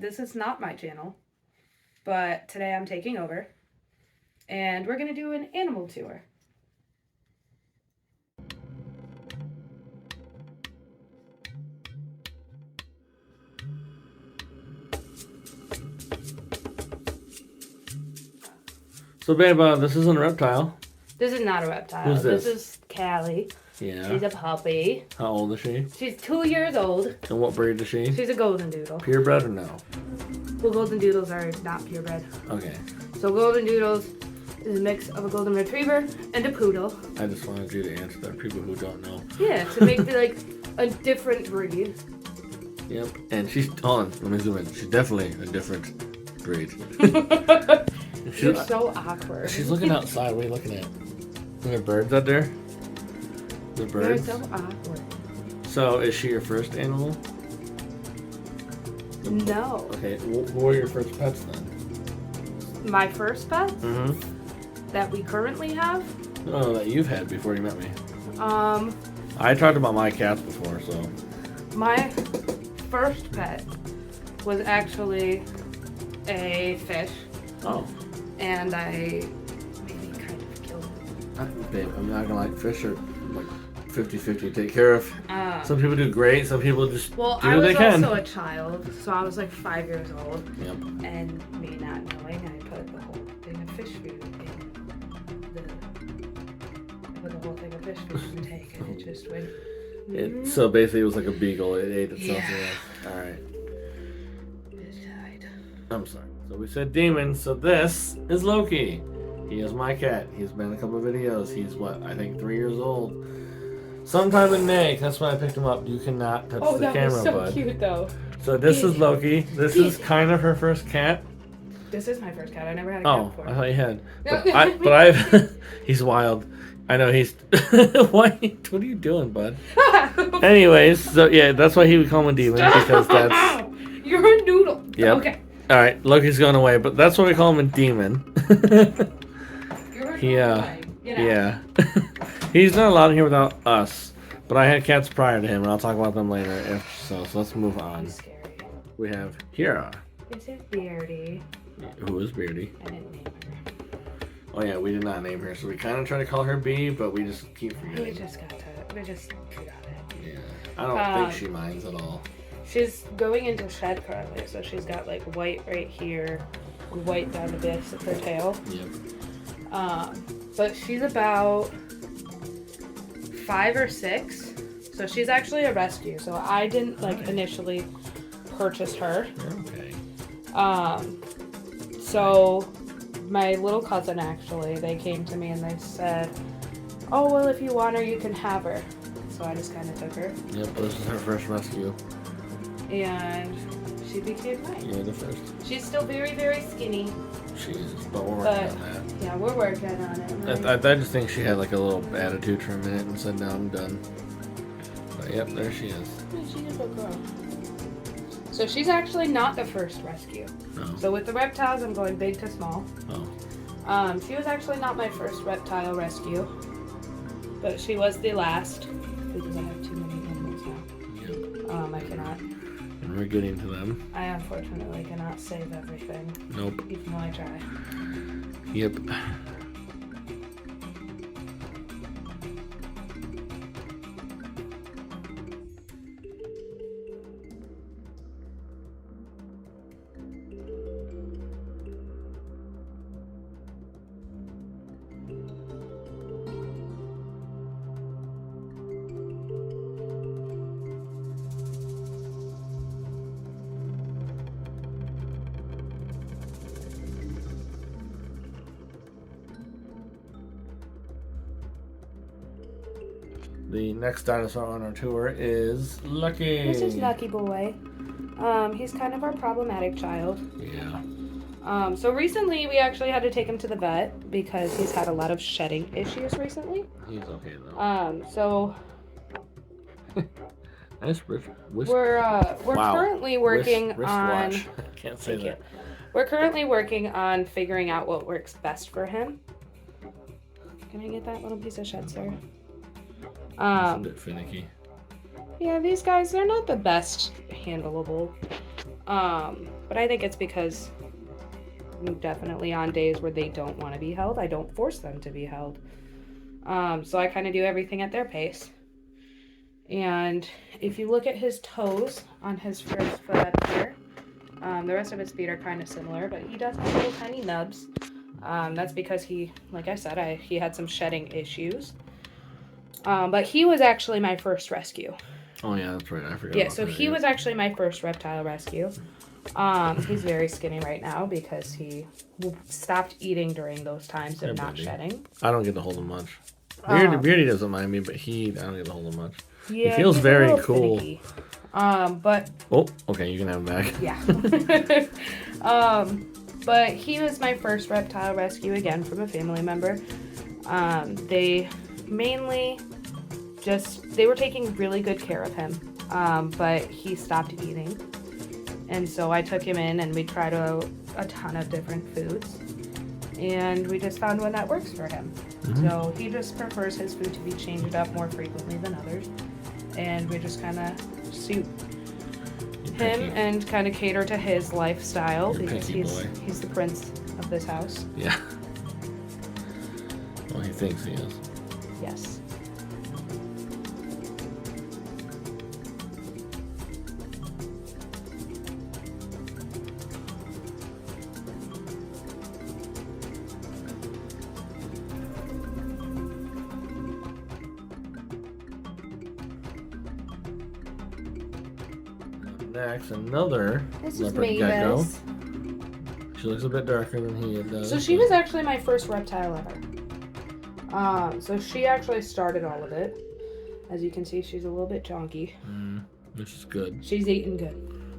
this is not my channel, but today I'm taking over, and we're going to do an animal tour. So, babe, this isn't a reptile. This is not a reptile. Who's this? This is Callie. Yeah. She's a puppy. How old is she? She's 2 years old. And what breed is she? She's a golden doodle. Purebred or no? Well, golden doodles are not purebred. Okay. So golden doodles is a mix of a golden retriever and a poodle. I just wanted you to answer that. People who don't know. Yeah, to make it like a different breed. Yep. And she's on. Let me zoom in. She's definitely a different breed. You're so awkward. She's looking outside. What are you looking at? Are there birds out there? The You're birds. so awkward. So, is she your first animal? No. Okay. Who were your first pets then? My first pet Mm-hmm. that we currently have. Oh, that you've had before you met me. Um, I talked about my cats before, so. my first pet was actually a fish, Oh. and I maybe kind of killed it. Babe, I'm not gonna like fish are like 50-50 to take care of. Some people do great, some people just Well, do I what they was can. also a child, so I was like 5 years old, Yep. and me not knowing, I put the whole thing of fish food I put the whole thing of fish food in the tank, and it just went. So basically, it was like a beagle. It ate itself. Yeah. All right. It died. I'm sorry. So we said demon. So this is Loki. He is my cat. He's been in a couple of videos. He's what, I think 3 years old. Sometime in May. That's when I picked him up. You cannot touch Oh, the that camera, was so bud. cute though. So this is Loki. This is kind of her first cat. This is my first cat. I never had a cat Oh, before. I thought you had. But I've. He's wild. I know he's. What are you doing, bud? Anyways, so yeah, that's why he would call him a demon because that's. You're a noodle. Yep. Okay. All right, Loki's going away, but that's why we call him a demon. You're a Yeah. Get out. Yeah. He's not allowed here without us. But I had cats prior to him, and I'll talk about them later. If so, let's move on. He's scary. We have Hira, This is Beardy. who is Beardy. I didn't name her. Oh yeah, we did not name her, so we kind of try to call her B, but we just keep We forgetting. just forgot it. Yeah. I don't think she minds at all. She's going into shed currently, so she's got like white right here, white down the base of her tail. Yep. But she's about 5 or 6, so she's actually a rescue. So I didn't like initially purchase her. Okay. So my little cousin actually, they came to me and they said, "Oh well, if you want her, you can have her." So I just kind of took her, Yep, this is her first rescue. and she became mine. You're the first. She's still very, very skinny. Jesus, but we're working on that. Yeah, we're working on it. Right? I just think she had like a little attitude for a minute and said, "No, I'm done." But yep, there she is. She's a good girl. So she's actually not the first rescue. Oh. So with the reptiles, I'm going big to small. Oh. She was actually not my first reptile rescue, but she was the last because I have too many animals now. Yep. I cannot. And we're getting to them. I unfortunately cannot save everything, Nope. even though I try. Yep. The next dinosaur on our tour is Lucky. This is Lucky Boy. He's kind of our problematic child. Yeah. So recently we actually had to take him to the vet because he's had a lot of shedding issues recently. He's okay though. So Nice we're Wow. currently working wrist on. watch. Can't say Thank you. that. We're currently working on figuring out what works best for him. Can I get that little piece of shed, sir? It's a bit finicky. Yeah, these guys, they're not the best handleable. But I think it's because definitely on days where they don't want to be held, I don't force them to be held. So I kind of do everything at their pace. And if you look at his toes on his first foot up here, the rest of his feet are kind of similar, but he does have little tiny nubs. That's because he, like I said, he had some shedding issues. But he was actually my first rescue. Oh yeah, that's right. I forgot. Yeah, so he was actually my first reptile rescue. He's very skinny right now because he stopped eating during those times of not shedding. I don't get to hold him much. Beardy doesn't mind me, but I don't get to hold him much. Yeah, he feels very cool. Finicky. But oh, okay, you can have him back. Yeah. But he was my first reptile rescue again from a family member. They mainly they were taking really good care of him. But he stopped eating. And so I took him in and we tried a ton of different foods. And we just found one that works for him. Mm-hmm. So he just prefers his food to be changed up more frequently than others. And we just kind of suit him and kind of cater to his lifestyle because he's the prince of this house. Yeah. Well, he thinks he is. Yes. Next, another this leopard gecko. She looks a bit darker than he does. So she was actually my first reptile ever. So she actually started all of it. As you can see, she's a little bit chonky. Which is good. She's eating good.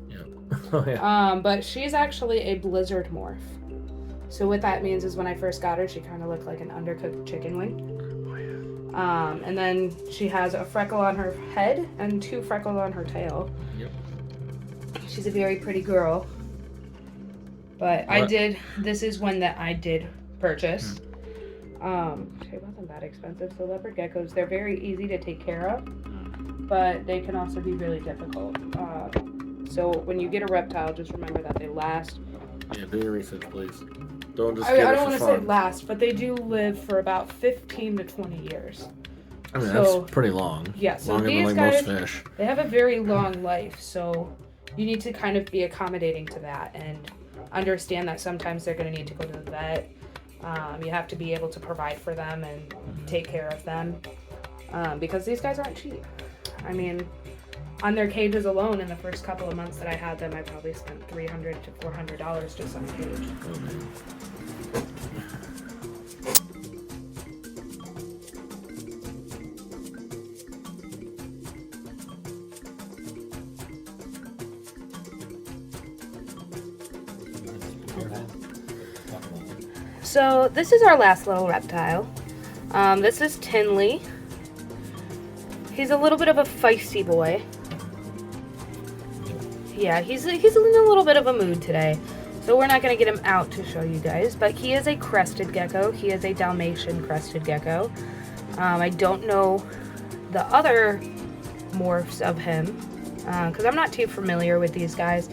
Yeah. Oh yeah. But she's actually a blizzard morph. So what that means is when I first got her, she kind of looked like an undercooked chicken wing. Oh yeah. And then she has a freckle on her head and 2 freckles on her tail. Yep. She's a very pretty girl. But this is one that I did purchase. She wasn't that expensive. So leopard geckos, they're very easy to take care of, but they can also be really difficult. So when you get a reptile, just remember that they last. Yeah, do your research, please. Don't just I don't want to say last, but they do live for about 15 to 20 years. I mean, that's pretty long. Yeah, so longer these than guys, most fish. They have a very long life, so you need to kind of be accommodating to that and understand that sometimes they're going to need to go to the vet. You have to be able to provide for them and take care of them because these guys aren't cheap. I mean, on their cages alone, in the first couple of months that I had them, I probably spent $300 to $400 just on a cage. Oh, man. So this is our last little reptile. This is Tinley. He's a little bit of a feisty boy. Yeah, he's in a little bit of a mood today. So we're not going to get him out to show you guys, but he is a crested gecko. He is a Dalmatian crested gecko. I don't know the other morphs of him because I'm not too familiar with these guys.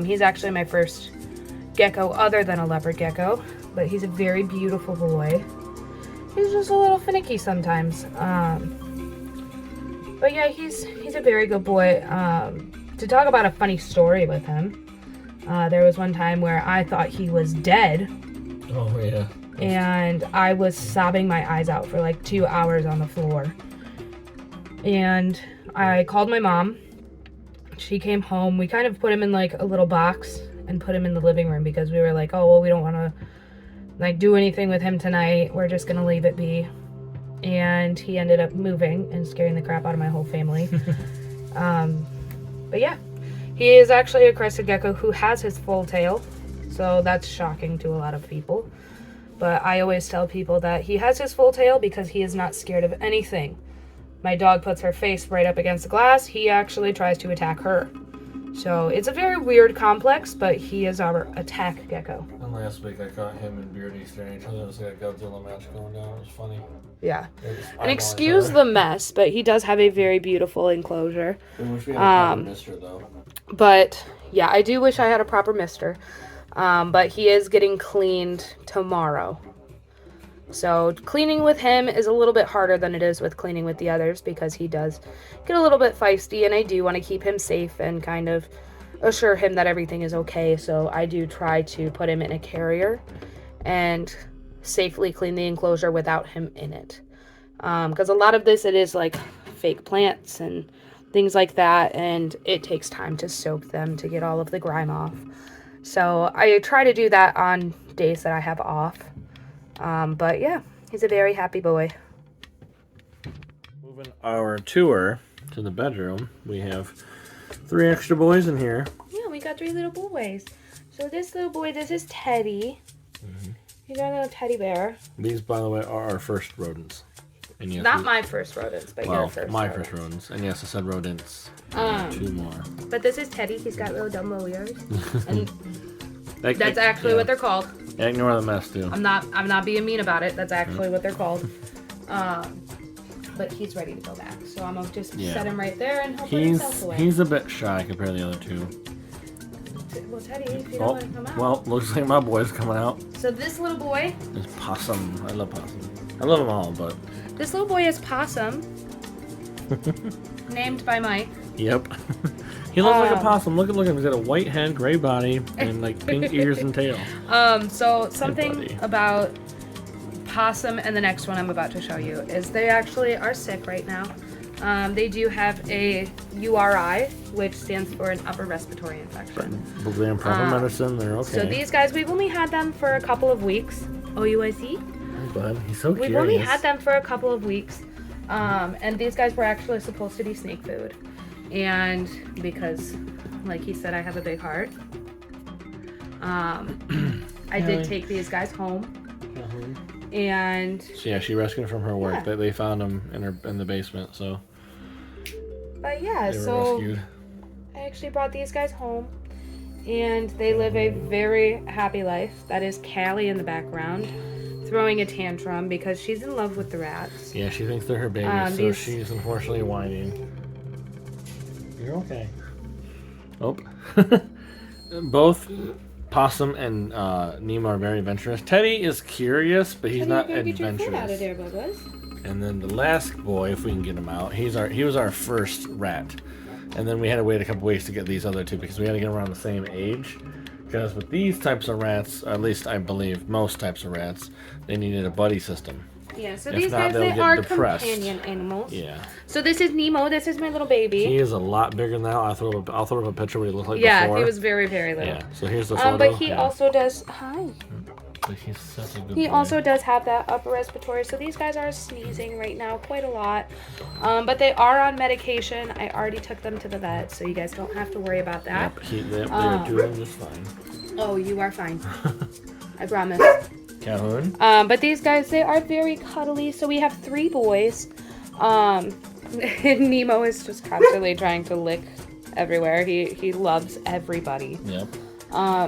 He's actually my first gecko other than a leopard gecko, but he's a very beautiful boy. He's just a little finicky sometimes. But yeah, he's a very good boy. To talk about a funny story with him, there was one time where I thought he was dead. Oh yeah. And I was sobbing my eyes out for like 2 hours on the floor. And I called my mom. She came home. We kind of put him in like a little box and put him in the living room because we were like, oh, well, we don't want to like do anything with him tonight. We're just going to leave it be. And he ended up moving and scaring the crap out of my whole family. But yeah, he is actually a crested gecko who has his full tail. So that's shocking to a lot of people. But I always tell people that he has his full tail because he is not scared of anything. My dog puts her face right up against the glass. He actually tries to attack her. So it's a very weird complex, but he is our attack gecko. And last week I caught him and Beardy staring at each other. It was like a Godzilla match going down. It was funny. Yeah. And excuse the mess, but he does have a very beautiful enclosure. I wish we had a missed her, though. But yeah, I do wish I had a proper mister. But he is getting cleaned tomorrow. So cleaning with him is a little bit harder than it is with cleaning with the others because he does get a little bit feisty, and I do want to keep him safe and kind of assure him that everything is okay. So I do try to put him in a carrier and safely clean the enclosure without him in it. Because a lot of this, it is like fake plants and things like that, and it takes time to soak them to get all of the grime off. So I try to do that on days that I have off. But yeah, he's a very happy boy. Moving our tour to the bedroom, we have 3 extra boys in here. Yeah, we got 3 little boys. So this little boy, this is Teddy. He got a little teddy bear. These, by the way, are our first rodents. And yes, Not my first rodents, but your first. My rodents. first rodents. And yes, I said rodents. 2 more. But this is Teddy. He's got little Dumbo ears. And That's that's actually what they're called. Ignore the mess, too. I'm not being mean about it. That's actually what they're called. But he's ready to go back. So I'm gonna just set him right there and he'll put himself away. He's a bit shy compared to the other 2. Well, Teddy, if you don't want to come out. Well, looks like my boy's coming out. So this little boy. It's Possum. I love Possum. I love them all, but... This little boy is Possum. Named by Mike. Yep. He looks like a possum. Look at him. He's got a white head, gray body, and like pink ears and tail. So something about Possum and the next one I'm about to show you is they actually are sick right now. They do have a URI, which stands for an upper respiratory infection. But they're in proper medicine. They're okay. So these guys, we've only had them for a couple of weeks. OUIC? Bud, he's so curious. We've only had them for a couple of weeks. And these guys were actually supposed to be snake food. And because, like he said, I have a big heart, I did take these guys home. And so yeah, she rescued him from her work. Yeah. They found him in the basement. So. But yeah, They were so rescued. I actually brought these guys home, and they live a very happy life. That is Callie in the background, throwing a tantrum because she's in love with the rats. Yeah, she thinks they're her babies, so she's unfortunately whining. You're okay. Oh. Both Possum and Nemo are very adventurous. Teddy is curious, but he's not adventurous. Get your foot out of there, Bubba's. And then the last boy, if we can get him out, he was our first rat. And then we had to wait a couple weeks to get these other 2 because we had to get them around the same age. Because with these types of rats, or at least I believe most types of rats, they needed a buddy system. Yeah, so If these not, guys, they they'll are get depressed. companion animals. Yeah. So this is Nemo. This is my little baby. He is a lot bigger now. I'll throw up a picture of what he looked like yeah, before. he was very, very little. Yeah, so here's the photo. But he also does... Hi. But he's such a good He boy. also does have that upper respiratory, so these guys are sneezing right now quite a lot. But they are on medication. I already took them to the vet, so you guys don't have to worry about that. Yep, they're doing just fine. Oh, you are fine. I promise. Calhoun? But these guys, they are very cuddly, so we have 3 boys. Nemo is just constantly trying to lick everywhere. He loves everybody. Yep.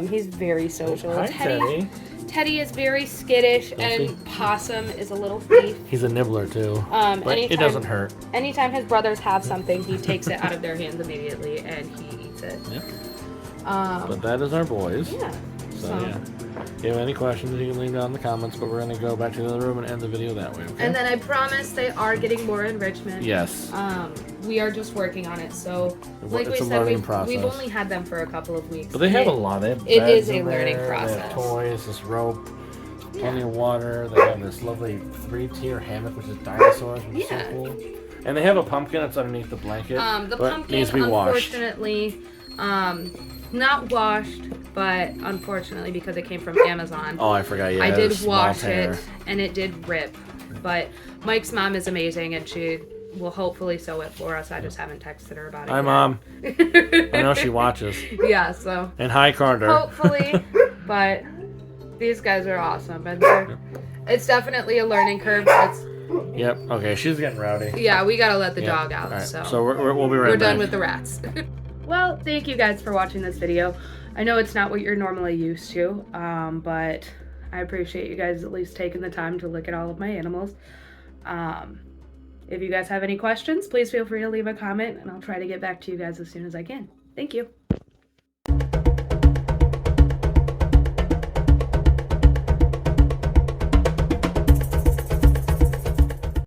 He's very social. Hi, Teddy. Teddy is very skittish, and Possum is a little thief. He's a nibbler too. But it doesn't hurt. Anytime his brothers have something, he takes it out of their hands immediately and he eats it. Yep. But that is our boys. Yeah. So yeah. If you have any questions, you can leave down in the comments, but we're going to go back to the other room and end the video that way, okay? And then I promise they are getting more enrichment. Yes. We are just working on it, so like It's we a said, learning process. we've only had them for a couple of weeks. But they have a lot. They have It beds is a in learning there, process. They have toys, this rope, plenty of water. They have this lovely 3-tier hammock, which is dinosaurs, which is so cool. And they have a pumpkin that's underneath the blanket. The but pumpkin, needs to be washed. unfortunately, not washed, but unfortunately because it came from Amazon. Oh, I forgot. Yeah, I it did was wash small tear. it, and it did rip. But Mike's mom is amazing, and she will hopefully sew it for us. I just haven't texted her about it Hi, yet. Mom. I know she watches. Yeah, so And hi, Carter. hopefully. But these guys are awesome, and it's definitely a learning curve. Yep. Okay, she's getting rowdy. Yeah, we gotta let the Yep. dog out. All right. So we'll be right back. we're done with the rats. Well, thank you guys for watching this video. I know it's not what you're normally used to, but I appreciate you guys at least taking the time to look at all of my animals. If you guys have any questions, please feel free to leave a comment, and I'll try to get back to you guys as soon as I can. Thank you.